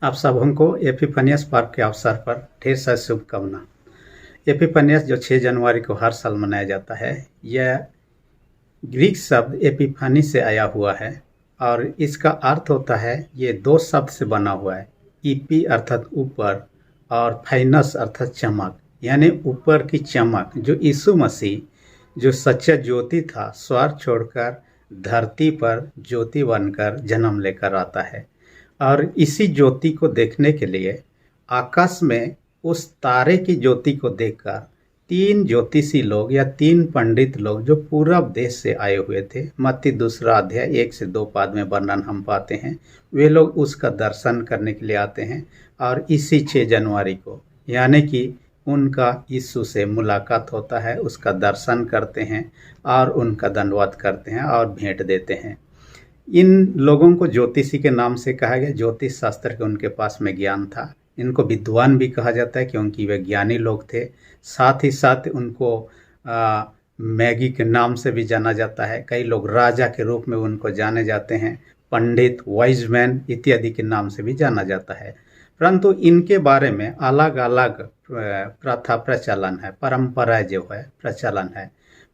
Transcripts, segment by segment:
आप सबों को एपिफेनियस पर्व के अवसर पर ढेर सारी शुभकामना। एपिफेनियस जो 6 जनवरी को हर साल मनाया जाता है, यह ग्रीक शब्द एपिफानी से आया हुआ है और इसका अर्थ होता है, ये 2 शब्द से बना हुआ है। ईपी अर्थात ऊपर और फाइनस अर्थात चमक, यानी ऊपर की चमक। जो यीशु मसीह जो सच्चा ज्योति था, स्वर्ग छोड़कर धरती पर ज्योति बनकर जन्म लेकर आता है और इसी ज्योति को देखने के लिए आकाश में उस तारे की ज्योति को देखकर 3 ज्योतिषी लोग या 3 पंडित लोग जो पूरब देश से आए हुए थे, मत्ती 2 अध्याय 1 से 2 पाद में वर्णन हम पाते हैं, वे लोग उसका दर्शन करने के लिए आते हैं और इसी 6 जनवरी को यानी कि उनका यीशु से मुलाकात होता है, उसका दर्शन करते हैं और उनका दंडवत करते हैं और भेंट देते हैं। इन लोगों को ज्योतिषी के नाम से कहा गया। ज्योतिष शास्त्र के उनके पास में ज्ञान था। इनको विद्वान भी कहा जाता है क्योंकि वे ज्ञानी लोग थे। साथ ही साथ उनको मैगी के नाम से भी जाना जाता है। कई लोग राजा के रूप में उनको जाने जाते हैं। पंडित, वाइज मैन इत्यादि के नाम से भी जाना जाता है। परंतु इनके बारे में अलग अलग प्रथा प्रचलन है, परंपरा जो है प्रचलन है।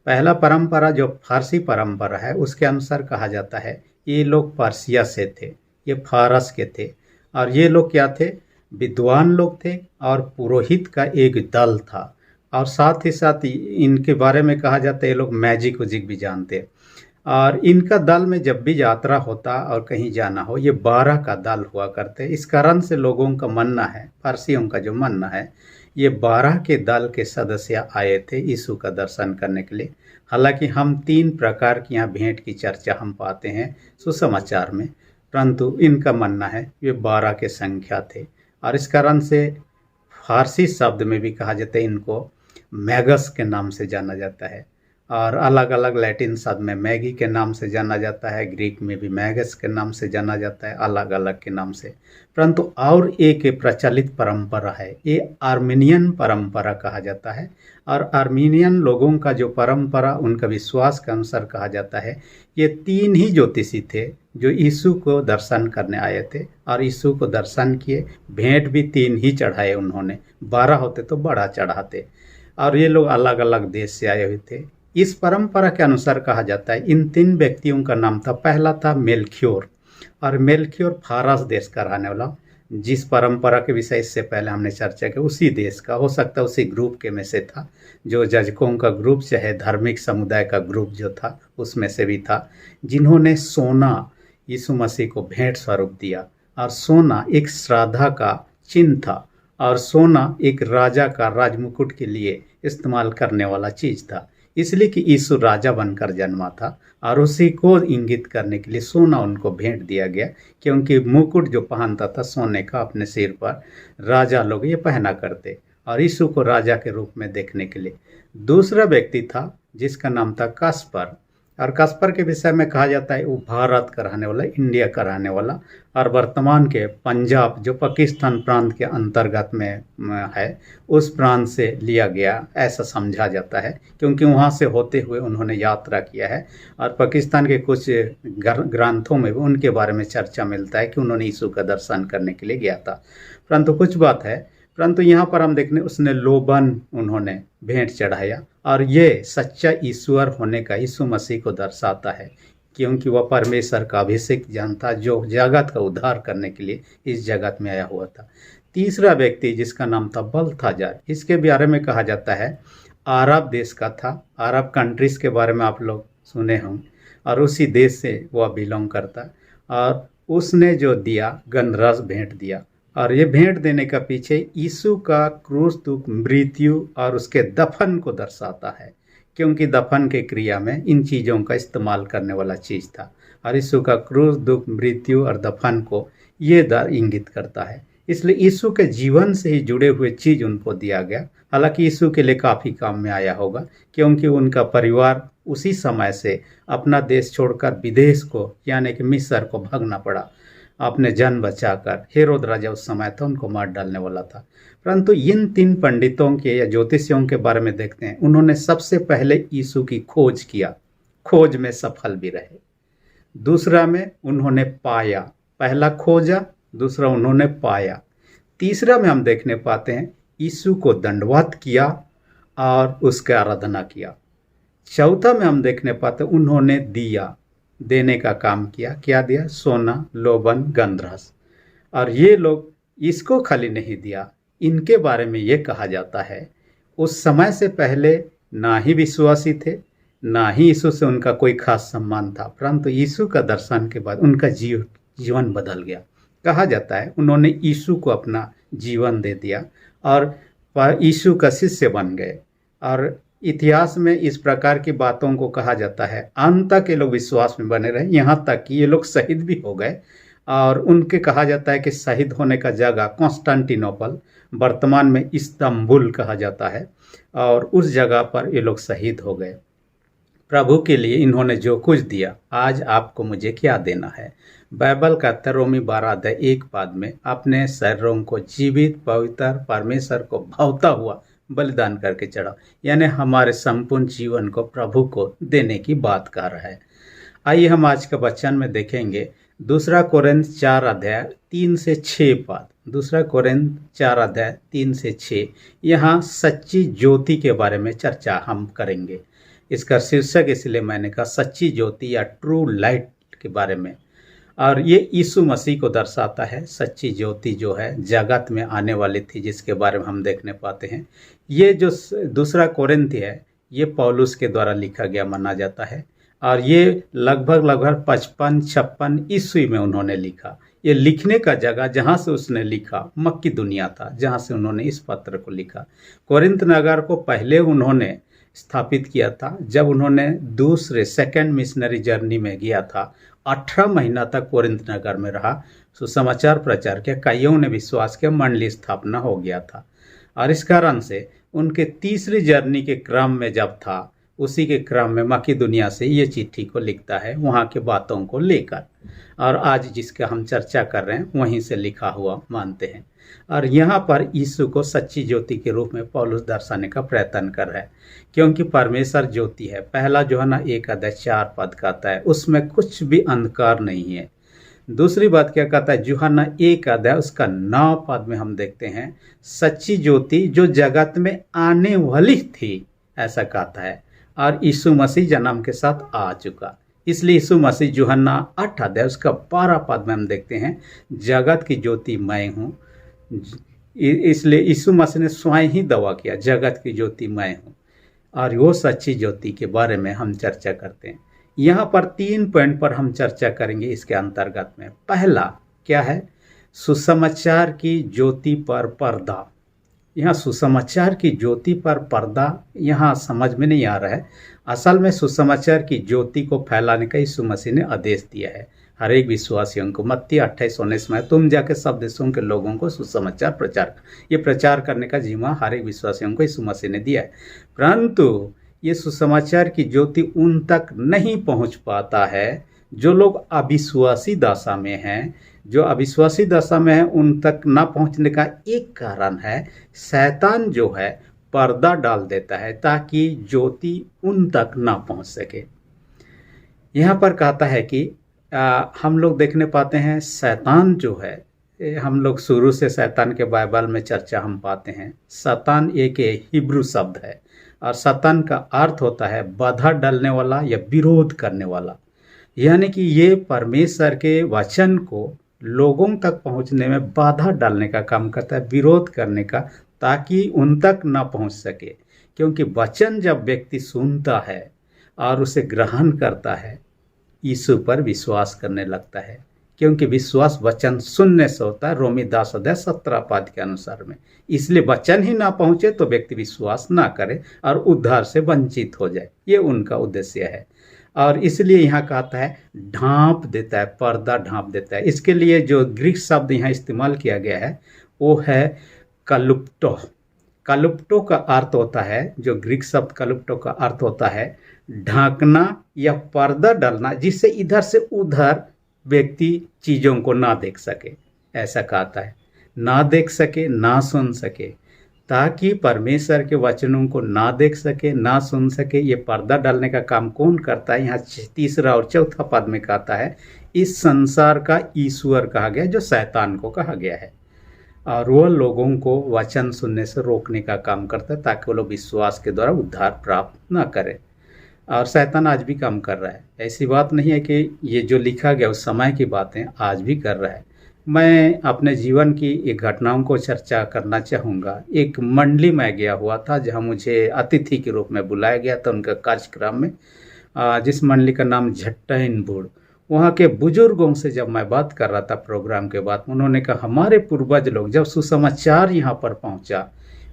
पहला परंपरा जो फारसी परंपरा है, उसके अनुसार कहा जाता है ये लोग पर्सिया से थे, ये फारस के थे और ये लोग क्या थे, विद्वान लोग थे और पुरोहित का एक दल था। और साथ ही साथ इनके बारे में कहा जाता है ये लोग मैजिक उजिक भी जानते। और इनका दल में जब भी यात्रा होता और कहीं जाना हो, ये 12 का दल हुआ करते। इस कारण से लोगों का मानना है, फारसियों का जो मानना है, ये 12 के दल के सदस्य आए थे यीशु का दर्शन करने के लिए। हालांकि हम 3 प्रकार की यहाँ भेंट की चर्चा हम पाते हैं सुसमाचार में, परंतु इनका मानना है ये 12 के संख्या थे। और इस कारण से फारसी शब्द में भी कहा जाता है इनको मैगस के नाम से जाना जाता है और अलग अलग लैटिन शब्द में मैगी के नाम से जाना जाता है, ग्रीक में भी मैगस के नाम से जाना जाता है, अलग अलग के नाम से। परंतु और एक प्रचलित परंपरा है, ये आर्मीनियन परंपरा कहा जाता है। और आर्मीनियन लोगों का जो परंपरा, उनका विश्वास के अनुसार कहा जाता है ये 3 ही ज्योतिषी थे जो यीशु को दर्शन करने आए थे और यीशु को दर्शन किए। भेंट भी 3 ही चढ़ाए उन्होंने, 12 होते तो बड़ा चढ़ाते। और ये लोग अलग अलग देश से आए हुए थे। इस परंपरा के अनुसार कहा जाता है इन 3 व्यक्तियों का नाम था, पहला था मेलख्योर, और मेलख्योर फारस देश का रहने वाला। जिस परंपरा के विषय इससे पहले हमने चर्चा की, उसी देश का, हो सकता है उसी ग्रुप के में से था, जो याजकों का ग्रुप चाहे धार्मिक समुदाय का ग्रुप जो था उसमें से भी था, जिन्होंने सोना यीशु मसीह को भेंट स्वरूप दिया। और सोना एक श्राद्धा का चिन्ह था और सोना एक राजा का राजमुकुट के लिए इस्तेमाल करने वाला चीज था, इसलिए कि यीशु राजा बनकर जन्मा था और उसी को इंगित करने के लिए सोना उनको भेंट दिया गया, क्योंकि मुकुट जो पहनता था सोने का अपने सिर पर, राजा लोग ये पहना करते और यीशु को राजा के रूप में देखने के लिए। दूसरा व्यक्ति था जिसका नाम था कास्पर, और कास्पर के विषय में कहा जाता है वो भारत का रहने वाला, इंडिया का रहने वाला और वर्तमान के पंजाब जो पाकिस्तान प्रांत के अंतर्गत में है, उस प्रांत से लिया गया ऐसा समझा जाता है, क्योंकि वहाँ से होते हुए उन्होंने यात्रा किया है। और पाकिस्तान के कुछ ग्रंथों में भी उनके बारे में चर्चा मिलता है कि उन्होंने यीशु का दर्शन करने के लिए गया था। परंतु कुछ बात है, परंतु यहाँ पर हम देखने उसने लोबन उन्होंने भेंट चढ़ाया और ये सच्चा ईश्वर होने का यीशु मसीह को दर्शाता है, क्योंकि वह परमेश्वर का अभिषेक जानता जो जगत का उद्धार करने के लिए इस जगत में आया हुआ था। तीसरा व्यक्ति जिसका नाम था बल्थाजार, इसके बारे में कहा जाता है अरब देश का था। अरब कंट्रीज के बारे में आप लोग सुने होंगे और उसी देश से वह बिलोंग करता। और उसने जो दिया गंधरस भेंट दिया, और ये भेंट देने का पीछे यीशु का क्रूस दुख, मृत्यु और उसके दफन को दर्शाता है, क्योंकि दफन के क्रिया में इन चीज़ों का इस्तेमाल करने वाला चीज़ था। और यीशु का क्रूस दुख, मृत्यु और दफन को ये इंगित करता है। इसलिए यीशु के जीवन से ही जुड़े हुए चीज़ उनको दिया गया। हालांकि यीशु के लिए काफ़ी काम में आया होगा, क्योंकि उनका परिवार उसी समय से अपना देश छोड़कर विदेश को यानी कि मिस्र को भागना पड़ा अपने जान बचाकर। हेरोद राजा उस समय था, उनको मार डालने वाला था। परंतु इन 3 पंडितों के या ज्योतिषियों के बारे में देखते हैं, उन्होंने सबसे पहले यीशु की खोज किया, खोज में सफल भी रहे। दूसरा में उन्होंने पाया, पहला खोजा दूसरा उन्होंने पाया। तीसरा में हम देखने पाते हैं यीशु को दंडवत किया और उसकी आराधना किया। चौथा में हम देखने पाते हैं उन्होंने दिया, देने का काम किया। क्या दिया? सोना, लोबन, गंधरस। और ये लोग इसको खाली नहीं दिया, इनके बारे में ये कहा जाता है उस समय से पहले ना ही विश्वासी थे, ना ही यीशु से उनका कोई खास सम्मान था, परंतु यीशु का दर्शन के बाद उनका जीवन बदल गया। कहा जाता है उन्होंने यीशु को अपना जीवन दे दिया और यीशु का शिष्य बन गए। और इतिहास में इस प्रकार की बातों को कहा जाता है अंत तक ये लोग विश्वास में बने रहे, यहाँ तक कि ये लोग शहीद भी हो गए। और उनके कहा जाता है कि शहीद होने का जगह कॉन्स्टेंटिनोपल, वर्तमान में इस्तांबुल कहा जाता है, और उस जगह पर ये लोग शहीद हो गए। प्रभु के लिए इन्होंने जो कुछ दिया, आज आपको मुझे क्या देना है? बाइबल कहता है रोमी 12:1 में अपने शरीरों को जीवित पवित्र परमेश्वर को भावता हुआ बलिदान करके चढ़ा, यानी हमारे संपूर्ण जीवन को प्रभु को देने की बात कर रहा है। आइए हम आज के वचन में देखेंगे 2 कोरिन्थ 4:3-6 2 कोरिन्थ 4:3-6। यहाँ सच्ची ज्योति के बारे में चर्चा हम करेंगे। इसका शीर्षक इसलिए मैंने कहा सच्ची ज्योति या ट्रू लाइट के बारे में। और ये यीशु मसीह को दर्शाता है। सच्ची ज्योति जो है जगत में आने वाली थी, जिसके बारे में हम देखने पाते हैं। ये जो 2 कोरिन्थ है ये पौलुस के द्वारा लिखा गया माना जाता है, और ये लगभग 55-56 ईस्वी में उन्होंने लिखा। ये लिखने का जगह जहाँ से उसने लिखा मक्की दुनिया था, जहाँ से उन्होंने इस पत्र को लिखा। कोरिन्थ नगर को पहले उन्होंने स्थापित किया था जब उन्होंने सेकंड मिशनरी जर्नी में गया था। 18 महीना तक कोरिन्थ नगर में रहा, सुसमाचार प्रचार किया, कईयों ने विश्वास किया, मंडली स्थापना हो गया था। और इस कारण से उनके तीसरी जर्नी के क्रम में जब था, उसी के क्रम में मक्की दुनिया से ये चिट्ठी को लिखता है वहाँ के बातों को लेकर, और आज जिसका हम चर्चा कर रहे हैं वहीं से लिखा हुआ मानते हैं। और यहाँ पर यीशु को सच्ची ज्योति के रूप में पौलुस दर्शाने का प्रयत्न कर रहा है, क्योंकि परमेश्वर ज्योति है। पहला यूहन्ना 1:4 कहता है उसमें कुछ भी अंधकार नहीं है। दूसरी बात क्या कहता है? यूहन्ना 1:9 में हम देखते हैं सच्ची ज्योति जो जगत में आने वाली थी, ऐसा कहता है। और यीशु मसीह जन्म के साथ आ चुका, इसलिए यीशु मसीह यूहन्ना 8:12 में हम देखते हैं जगत की ज्योति मैं हूँ। इसलिए यीशु मसीह ने स्वयं ही दावा किया जगत की ज्योति मैं हूँ, और वो सच्ची ज्योति के बारे में हम चर्चा करते हैं। यहाँ पर 3 पॉइंट पर हम चर्चा करेंगे इसके अंतर्गत में। पहला क्या है? सुसमाचार की ज्योति पर पर्दा। यहाँ सुसमाचार की ज्योति पर पर्दा यहाँ समझ में नहीं आ रहा है। असल में सुसमाचार की ज्योति को फैलाने का यीशु मसीह ने आदेश दिया है हर एक विश्वासियों को। मत्ती 28:19 में तुम जाके सब देशों के लोगों को सुसमाचार प्रचार, ये प्रचार करने का जिम्मा हर एक विश्वासियों को यीशु मसीह ने दिया है। परंतु ये सुसमाचार की ज्योति उन तक नहीं पहुंच पाता है जो लोग अविश्वासी दशा में हैं। जो अविश्वासी दशा में है उन तक ना पहुंचने का एक कारण है शैतान जो है पर्दा डाल देता है ताकि ज्योति उन तक ना पहुंच सके। यहाँ पर कहता है कि हम लोग देखने पाते हैं शैतान जो है, हम लोग शुरू से शैतान के बाइबल में चर्चा हम पाते हैं। शैतान एक हिब्रू शब्द है, और शैतान का अर्थ होता है बाधा डालने वाला या विरोध करने वाला। यानी कि ये परमेश्वर के वचन को लोगों तक पहुंचने में बाधा डालने का काम करता है, विरोध करने का, ताकि उन तक ना पहुंच सके। क्योंकि वचन जब व्यक्ति सुनता है और उसे ग्रहण करता है, यीशु पर विश्वास करने लगता है। क्योंकि विश्वास वचन सुनने से होता है, रोमी 10:17 के अनुसार में। इसलिए वचन ही ना पहुंचे तो व्यक्ति विश्वास ना करे और उद्धार से वंचित हो जाए, ये उनका उद्देश्य है। और इसलिए यहाँ कहता है ढांप देता है, पर्दा ढांप देता है। इसके लिए जो ग्रीक शब्द यहाँ इस्तेमाल किया गया है वो है कलुप्टो। कलुप्टो का अर्थ होता है, जो ग्रीक शब्द कलुप्टो का अर्थ होता है ढांकना या पर्दा डालना, जिससे इधर से उधर व्यक्ति चीज़ों को ना देख सके। ऐसा कहता है ना देख सके, ना सुन सके, ताकि परमेश्वर के वचनों को ना देख सके, ना सुन सके। ये पर्दा डालने का काम कौन करता है? यहाँ 3 और 4 पद में कहता है इस संसार का ईश्वर कहा गया, जो शैतान को कहा गया है। और वह लोगों को वचन सुनने से रोकने का काम करता है ताकि वो लोग विश्वास के द्वारा उद्धार प्राप्त ना करें। और शैतान आज भी काम कर रहा है। ऐसी बात नहीं है कि ये जो लिखा गया उस समय की बातें आज भी कर रहा है। मैं अपने जीवन की एक घटनाओं को चर्चा करना चाहूँगा। एक मंडली में गया हुआ था जहाँ मुझे अतिथि के रूप में बुलाया गया था उनका कार्यक्रम में, जिस मंडली का नाम झट्टैनबुड़। वहाँ के बुजुर्गों से जब मैं बात कर रहा था प्रोग्राम के बाद, उन्होंने कहा हमारे पूर्वज लोग जब सुसमाचार यहाँ पर पहुँचा,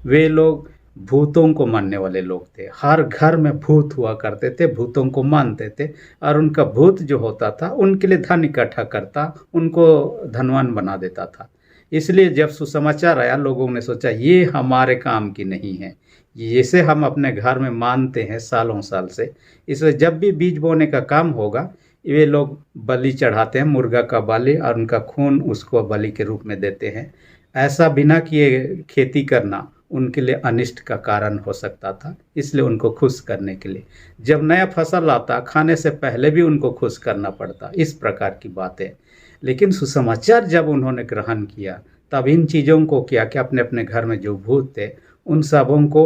वे लोग भूतों को मानने वाले लोग थे। हर घर में भूत हुआ करते थे, भूतों को मानते थे और उनका भूत जो होता था उनके लिए धन इकट्ठा करता, उनको धनवान बना देता था। इसलिए जब सुसमाचार आया, लोगों ने सोचा ये हमारे काम की नहीं है, इसे हम अपने घर में मानते हैं सालों साल से। इसलिए जब भी बीज बोने का काम होगा, वे लोग बलि चढ़ाते हैं, मुर्गा का बलि, और उनका खून उसको बलि के रूप में देते हैं। ऐसा बिना किए खेती करना उनके लिए अनिष्ट का कारण हो सकता था, इसलिए उनको खुश करने के लिए जब नया फसल आता, खाने से पहले भी उनको खुश करना पड़ता। इस प्रकार की बात है। लेकिन सुसमाचार जब उन्होंने ग्रहण किया, तब इन चीज़ों को किया कि अपने अपने घर में जो भूत थे उन सबों को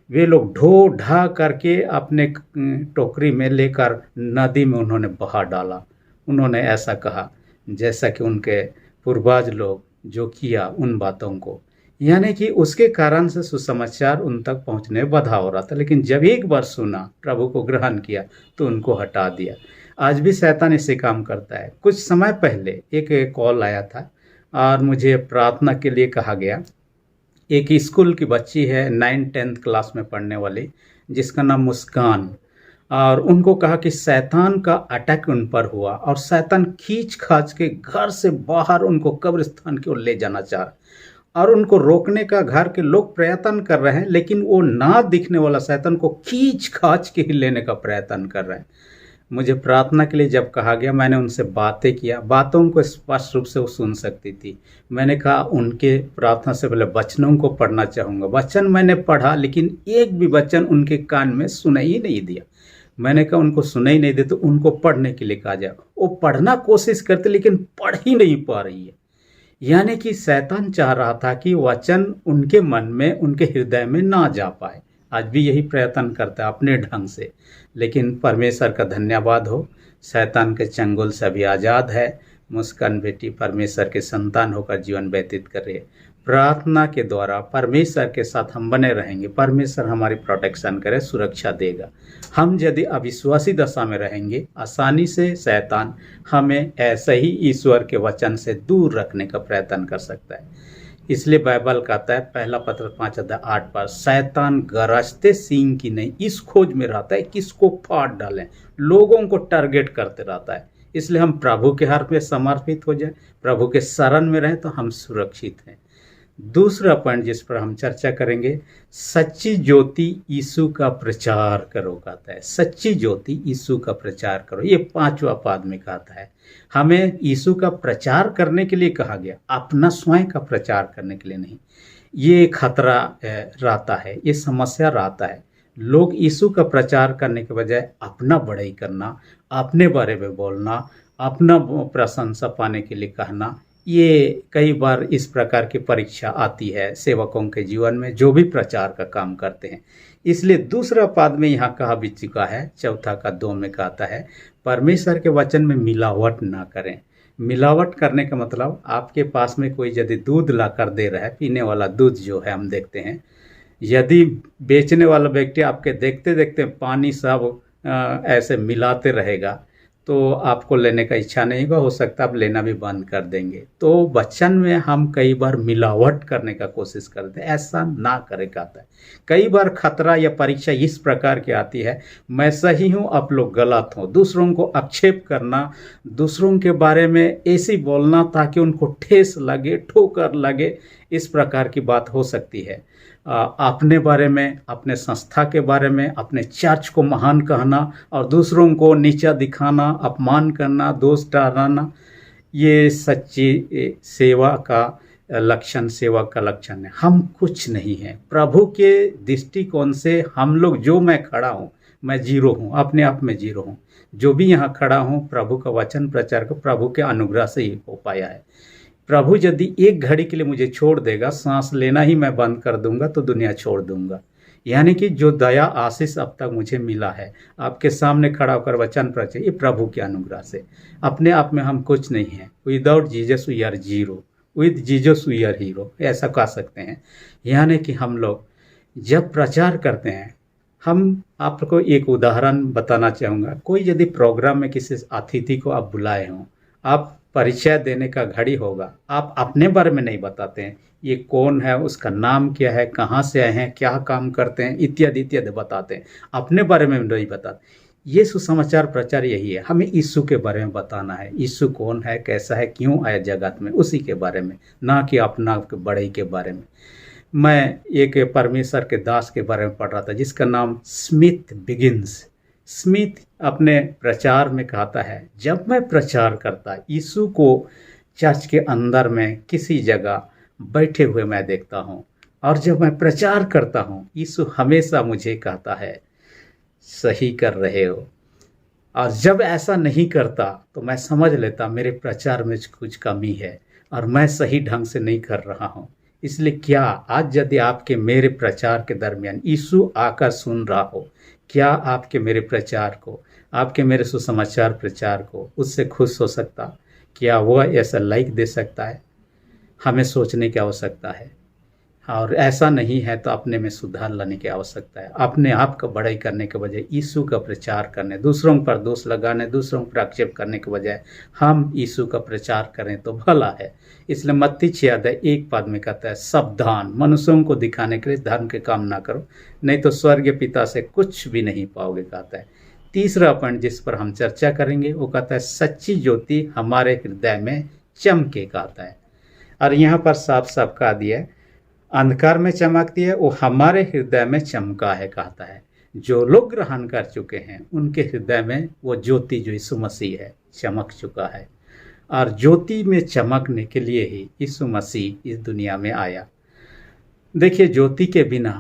वे लोग ढो ढा करके अपने टोकरी में लेकर नदी में उन्होंने बहा डाला। उन्होंने ऐसा कहा जैसा कि उनके पूर्वज लोग जो किया उन बातों को, यानी कि उसके कारण से सुसमाचार उन तक पहुंचने में बाधा हो रहा था। लेकिन जब एक बार सुना, प्रभु को ग्रहण किया, तो उनको हटा दिया। आज भी शैतान इसे काम करता है। कुछ समय पहले एक कॉल आया था और मुझे प्रार्थना के लिए कहा गया। एक स्कूल की बच्ची है, 9-10 क्लास में पढ़ने वाली, जिसका नाम मुस्कान, और उनको कहा कि शैतान का अटैक उन पर हुआ और शैतान खींच खाच के घर से बाहर उनको कब्रिस्तान की ओर ले जाना चाह रहा, और उनको रोकने का घर के लोग प्रयत्न कर रहे हैं, लेकिन वो ना दिखने वाला शैतान को खींच खाच के ही लेने का प्रयत्न कर रहे हैं। मुझे प्रार्थना के लिए जब कहा गया, मैंने उनसे बातें किया। बातों को स्पष्ट रूप से वो सुन सकती थी। मैंने कहा उनके प्रार्थना से पहले वचनों को पढ़ना चाहूँगा। वचन मैंने पढ़ा, लेकिन एक भी वचन उनके कान में सुनाई ही नहीं दिया। मैंने कहा उनको सुनाई नहीं दे तो उनको पढ़ने के लिए कहा जाए। वो पढ़ना कोशिश करते, लेकिन पढ़ ही नहीं पा रही है। यानी कि शैतान चाह रहा था कि वचन उनके मन में, उनके हृदय में ना जा पाए। आज भी यही प्रयत्न करता है अपने ढंग से, लेकिन परमेश्वर का धन्यवाद हो, शैतान के चंगुल से अभी आज़ाद है। मुस्कान बेटी परमेश्वर के संतान होकर जीवन व्यतीत कर रही है। प्रार्थना के द्वारा परमेश्वर के साथ हम बने रहेंगे। परमेश्वर हमारी प्रोटेक्शन करे, सुरक्षा देगा। हम यदि अविश्वासी दशा में रहेंगे, आसानी से शैतान हमें ऐसे ही ईश्वर के वचन से दूर रखने का प्रयत्न कर सकता है। इसलिए बाइबल कहता है, पहला पत्र 5:8 पर, शैतान गरजते सींग की नहीं इस खोज में रहता है किसको फाड़ डालें। लोगों को टारगेट करते रहता है। इसलिए हम प्रभु के हाथ में समर्पित हो जाए, प्रभु के शरण में रहें, तो हम सुरक्षित हैं। दूसरा पॉइंट जिस पर हम चर्चा करेंगे, सच्ची ज्योति यीशु का प्रचार करो कहता है। सच्ची ज्योति यीशु का प्रचार करो, ये 5वां पद में कहता है। हमें यीशु का प्रचार करने के लिए कहा गया, अपना स्वयं का प्रचार करने के लिए नहीं। ये खतरा रहता है, ये समस्या रहता है। लोग यीशु का प्रचार करने के बजाय अपना बड़ाई करना, अपने बारे में बोलना, अपना प्रशंसा पाने के लिए कहना, ये कई बार इस प्रकार की परीक्षा आती है सेवकों के जीवन में जो भी प्रचार का काम करते हैं। इसलिए दूसरा पद में यहाँ कहा भी चुका है, चौथा का 2 में कहता है, परमेश्वर के वचन में मिलावट ना करें। मिलावट करने का मतलब, आपके पास में कोई यदि दूध ला कर दे रहा है, पीने वाला दूध जो है हम देखते हैं, यदि बेचने वाला व्यक्ति आपके देखते देखते पानी सब ऐसे मिलाते रहेगा, तो आपको लेने का इच्छा नहीं होगा, हो सकता है आप लेना भी बंद कर देंगे। तो वचन में हम कई बार मिलावट करने का कोशिश करते हैं, ऐसा ना करे कहता है। कई बार खतरा या परीक्षा इस प्रकार की आती है, मैं सही हूँ आप लोग गलत हो, दूसरों को आक्षेप करना, दूसरों के बारे में ऐसी बोलना ताकि उनको ठेस लगे, ठोकर लगे, इस प्रकार की बात हो सकती है। अपने बारे में, अपने संस्था के बारे में, अपने चर्च को महान कहना और दूसरों को नीचा दिखाना, अपमान करना, दोष ठहराना, ये सच्ची सेवा का लक्षण, सेवा का लक्षण है। हम कुछ नहीं हैं प्रभु के दृष्टिकोण से। हम लोग, जो मैं खड़ा हूँ, मैं जीरो हूँ, अपने आप में जीरो हूँ। जो भी यहाँ खड़ा हूँ प्रभु का वचन प्रचार को प्रभु के अनुग्रह से ही हो पाया है। प्रभु यदि एक घड़ी के लिए मुझे छोड़ देगा, सांस लेना ही मैं बंद कर दूंगा तो दुनिया छोड़ दूंगा। यानी कि जो दया आशीष अब तक मुझे मिला है आपके सामने खड़ा होकर वचन प्रचार, ये प्रभु के अनुग्रह से। अपने आप में हम कुछ नहीं हैं। Without Jesus we are zero, with Jesus we are hero, ऐसा कह सकते हैं। यानी कि हम लोग जब प्रचार करते हैं, हम आपको एक उदाहरण बताना चाहूँगा। कोई यदि प्रोग्राम में किसी अतिथि को आप बुलाए हों, आप परिचय देने का घड़ी होगा, आप अपने बारे में नहीं बताते हैं, ये कौन है, उसका नाम क्या है, कहाँ से आए हैं, क्या काम करते हैं, इत्यादि इत्यादि बताते हैं, अपने बारे में नहीं बताते। ये सुसमाचार प्रचार यही है, हमें यीशु के बारे में बताना है। यीशु कौन है, कैसा है, क्यों आया जगत में, उसी के बारे में, ना कि अपना बड़े के बारे में। मैं एक परमेश्वर के दास के बारे में पढ़ रहा था जिसका नाम स्मिथ बिगिंस। स्मिथ अपने प्रचार में कहता है, जब मैं प्रचार करता यीशु को चर्च के अंदर में किसी जगह बैठे हुए मैं देखता हूँ, और जब मैं प्रचार करता हूँ यीशु हमेशा मुझे कहता है सही कर रहे हो। और जब ऐसा नहीं करता तो मैं समझ लेता मेरे प्रचार में कुछ कमी है और मैं सही ढंग से नहीं कर रहा हूँ। इसलिए क्या आज यदि आपके मेरे प्रचार के दरमियान यीशु आकर सुन रहा हो, क्या आपके मेरे प्रचार को, आपके मेरे सुसमाचार प्रचार को उससे खुश हो सकता? क्या वह ऐसा लाइक दे सकता है? हमें सोचने की आवश्यकता है। और ऐसा नहीं है तो अपने में सुधार लाने की आवश्यकता है। अपने आप का बड़ाई करने के बजाय यीशु का प्रचार करने, दूसरों पर दोष लगाने, दूसरों पर आक्षेप करने के बजाय हम यीशु का प्रचार करें तो भला है। इसलिए मत्ती 6:1 में कहता है, सावधान, मनुष्यों को दिखाने के लिए धर्म के काम ना करो, नहीं तो स्वर्गीय पिता से कुछ भी नहीं पाओगे, कहता है। तीसरा पॉइंट जिस पर हम चर्चा करेंगे वो कहता है, सच्ची ज्योति हमारे हृदय में चमके, कहता है। और यहाँ पर साफ साफ कहा दिया है, अंधकार में चमकती है, वो हमारे हृदय में चमका है, कहता है। जो लोग ग्रहण कर चुके हैं उनके हृदय में वो ज्योति जो यीशु मसीह है चमक चुका है। और ज्योति में चमकने के लिए ही यीशु मसीह इस दुनिया में आया। देखिए, ज्योति के बिना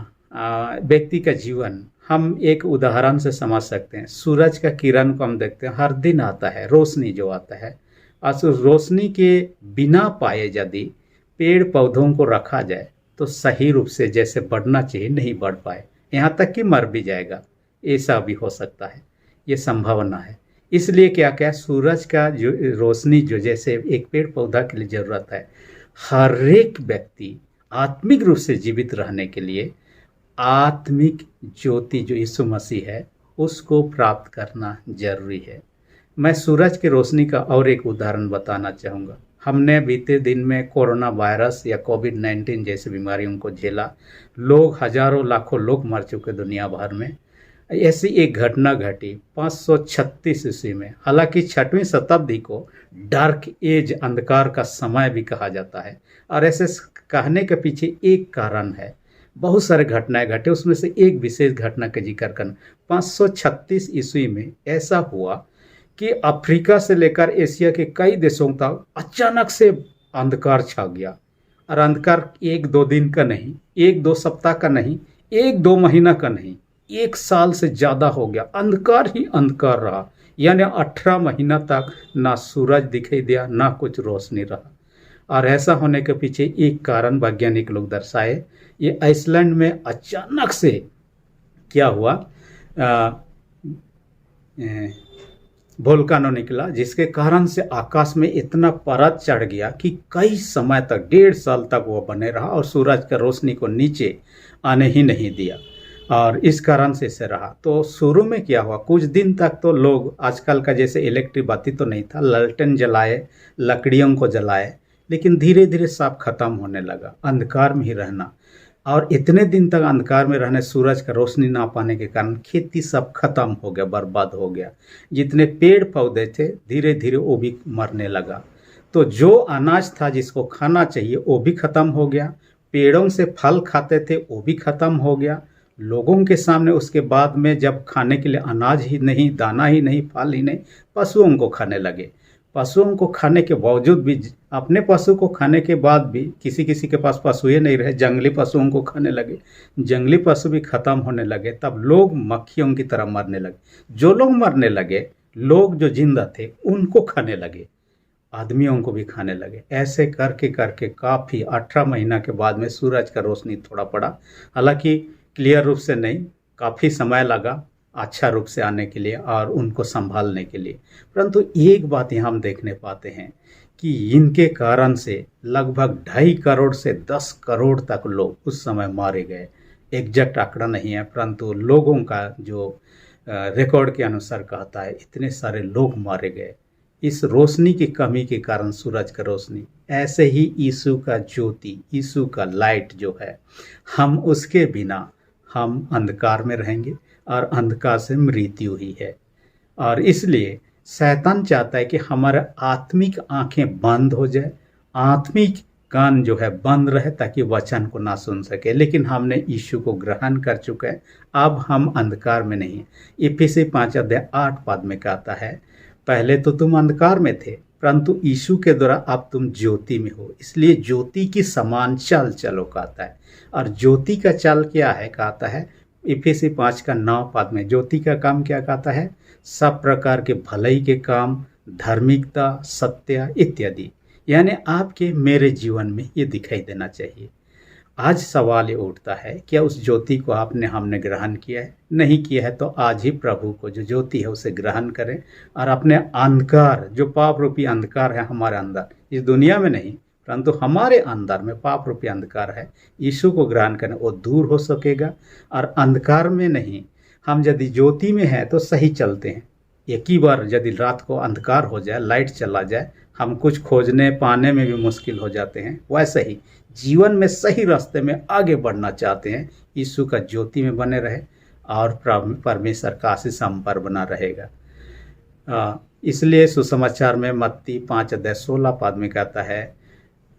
व्यक्ति का जीवन हम एक उदाहरण से समझ सकते हैं। सूरज का किरण को हम देखते हैं, हर दिन आता है, रोशनी जो आता है। और उस रोशनी के बिना पाए यदि पेड़ पौधों को रखा जाए तो सही रूप से जैसे बढ़ना चाहिए नहीं बढ़ पाए, यहाँ तक कि मर भी जाएगा, ऐसा भी हो सकता है, ये संभावना है। इसलिए क्या क्या सूरज का जो रोशनी जो जैसे एक पेड़ पौधा के लिए ज़रूरत है, हर एक व्यक्ति आत्मिक रूप से जीवित रहने के लिए आत्मिक ज्योति जो यीशु मसीह है उसको प्राप्त करना जरूरी है। मैं सूरज की रोशनी का और एक उदाहरण बताना चाहूँगा। हमने बीते दिन में कोरोना वायरस या कोविड-19 जैसी बीमारियों को झेला। लोग, हजारों लाखों लोग मर चुके दुनिया भर में। ऐसी एक घटना घटी 536 ईस्वी में। हालांकि 6वीं शताब्दी को डार्क एज, अंधकार का समय भी कहा जाता है। और ऐसे कहने के पीछे एक कारण है। बहुत सारे घटनाएं घटे, उसमें से एक विशेष घटना का जिक्र करना। 536 ईस्वी में ऐसा हुआ कि अफ्रीका से लेकर एशिया के कई देशों तक अचानक से अंधकार छा गया। और अंधकार 1-2 दिन का नहीं, 1-2 सप्ताह का नहीं, 1-2 महीना का नहीं, 1 साल से ज़्यादा हो गया। अंधकार ही अंधकार रहा, यानी 18 महीना तक ना सूरज दिखाई दिया, ना कुछ रोशनी रहा। और ऐसा होने के पीछे एक कारण वैज्ञानिक लोग दर्शाए। ये आइसलैंड में अचानक से क्या हुआ, वोल्केनो निकला, जिसके कारण से आकाश में इतना परत चढ़ गया कि कई समय तक, 1.5 साल तक वो बने रहा और सूरज का रोशनी को नीचे आने ही नहीं दिया। और इस कारण से इसे रहा। तो शुरू में क्या हुआ, कुछ दिन तक तो लोग आजकल का जैसे इलेक्ट्रिक बाती तो नहीं था, लालटेन जलाए, लकड़ियों को जलाए, लेकिन धीरे धीरे सब खत्म होने लगा, अंधकार में ही रहना। और इतने दिन तक अंधकार में रहने, सूरज का रोशनी ना पाने के कारण खेती सब खत्म हो गया, बर्बाद हो गया। जितने पेड़ पौधे थे धीरे धीरे वो भी मरने लगा। तो जो अनाज था जिसको खाना चाहिए वो भी खत्म हो गया। पेड़ों से फल खाते थे वो भी खत्म हो गया। लोगों के सामने उसके बाद में जब खाने के लिए अनाज ही नहीं, दाना ही नहीं, फल ही नहीं, पशुओं को खाने लगे। पशुओं को खाने के बावजूद भी, अपने पशु को खाने के बाद भी किसी किसी के पास पशु ही नहीं रहे, जंगली पशुओं को खाने लगे, जंगली पशु भी खत्म होने लगे, तब लोग मक्खियों की तरह मरने लगे। जो लोग मरने लगे, लोग जो जिंदा थे उनको खाने लगे, आदमियों को भी खाने लगे। ऐसे करके करके काफ़ी 18 महीना के बाद में सूरज का रोशनी थोड़ा पड़ा, हालांकि क्लियर रूप से नहीं, काफ़ी समय लगा अच्छा रूप से आने के लिए और उनको संभालने के लिए। परंतु एक बात यहाँ हम देखने पाते हैं कि इनके कारण से लगभग 2.5 करोड़ से 10 करोड़ तक लोग उस समय मारे गए। एग्जैक्ट आंकड़ा नहीं है, परंतु लोगों का जो रिकॉर्ड के अनुसार कहता है इतने सारे लोग मारे गए इस रोशनी की कमी के कारण, सूरज का रोशनी। ऐसे ही यीशु का ज्योति, यीशु का लाइट जो है, हम उसके बिना हम अंधकार में रहेंगे और अंधकार से मृत्यु ही है। और इसलिए शैतान चाहता है कि हमारा आत्मिक आंखें बंद हो जाए, आत्मिक कान जो है बंद रहे, ताकि वचन को ना सुन सके। लेकिन हमने यीशु को ग्रहण कर चुके हैं, अब हम अंधकार में नहीं। इफिसी 5:8 में कहता है, पहले तो तुम अंधकार में थे, परंतु यीशु के द्वारा अब तुम ज्योति में हो, इसलिए ज्योति की समान चल चलो कहता है। और ज्योति का चल क्या है कहता है इफिसी 5:9 में, ज्योति का काम क्या कहता है? सब प्रकार के भलाई के काम, धार्मिकता, सत्य इत्यादि, यानी आपके मेरे जीवन में ये दिखाई देना चाहिए। आज सवाल ये उठता है, क्या उस ज्योति को हमने ग्रहण किया है? नहीं किया है तो आज ही प्रभु को जो ज्योति है उसे ग्रहण करें और अपने अंधकार, जो पाप रूपी अंधकार है हमारे अंदर, इस दुनिया में नहीं परंतु हमारे अंदर में पाप रूपी अंधकार है, यीशु को ग्रहण करें, वो दूर हो सकेगा। और अंधकार में नहीं, हम यदि ज्योति में हैं तो सही चलते हैं। एक ही बार यदि रात को अंधकार हो जाए, लाइट चला जाए, हम कुछ खोजने पाने में भी मुश्किल हो जाते हैं। वैसे ही जीवन में सही रास्ते में आगे बढ़ना चाहते हैं, यीशु का ज्योति में बने रहे और परमेश्वर का आशीष हम पर बना रहेगा। इसलिए सुसमाचार में मत्ती 5:16 में कहता है,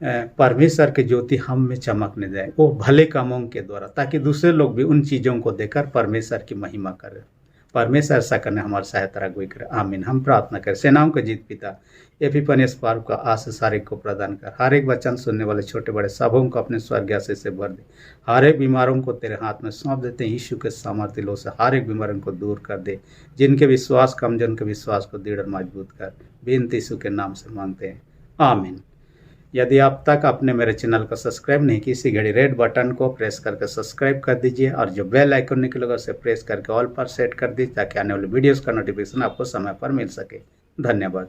परमेश्वर की ज्योति हम में चमकने जाए, वो भले कामों के द्वारा, ताकि दूसरे लोग भी उन चीज़ों को देखकर परमेश्वर की महिमा करें। परमेश्वर ऐसा करने हमारा सहायता अगुवाई करे। आमीन। हम प्रार्थना करें। सेनाओं के जीत पिता, एपिफनियस पर्व का आशीष हर एक को प्रदान कर। हर एक वचन सुनने वाले छोटे बड़े सबों को अपने स्वर्ग आशीष से भर दे। हर एक बीमारों को तेरे हाथ में सौंप देते हैं, यीशु के सामर्थ्य लो से हर एक बीमारियों को दूर कर दे। जिनके विश्वास कमजोर, उनके विश्वास को दृढ़ मजबूत कर। बेनती यीशु के नाम से मांगते हैं, आमीन। यदि आप तक आपने मेरे चैनल को सब्सक्राइब नहीं की, इसी घड़ी रेड बटन को प्रेस करके सब्सक्राइब कर दीजिए और जो बेल आइकन निकलेगा उसे प्रेस करके ऑल पर सेट कर दीजिए, ताकि आने वाली वीडियोस का नोटिफिकेशन आपको समय पर मिल सके। धन्यवाद।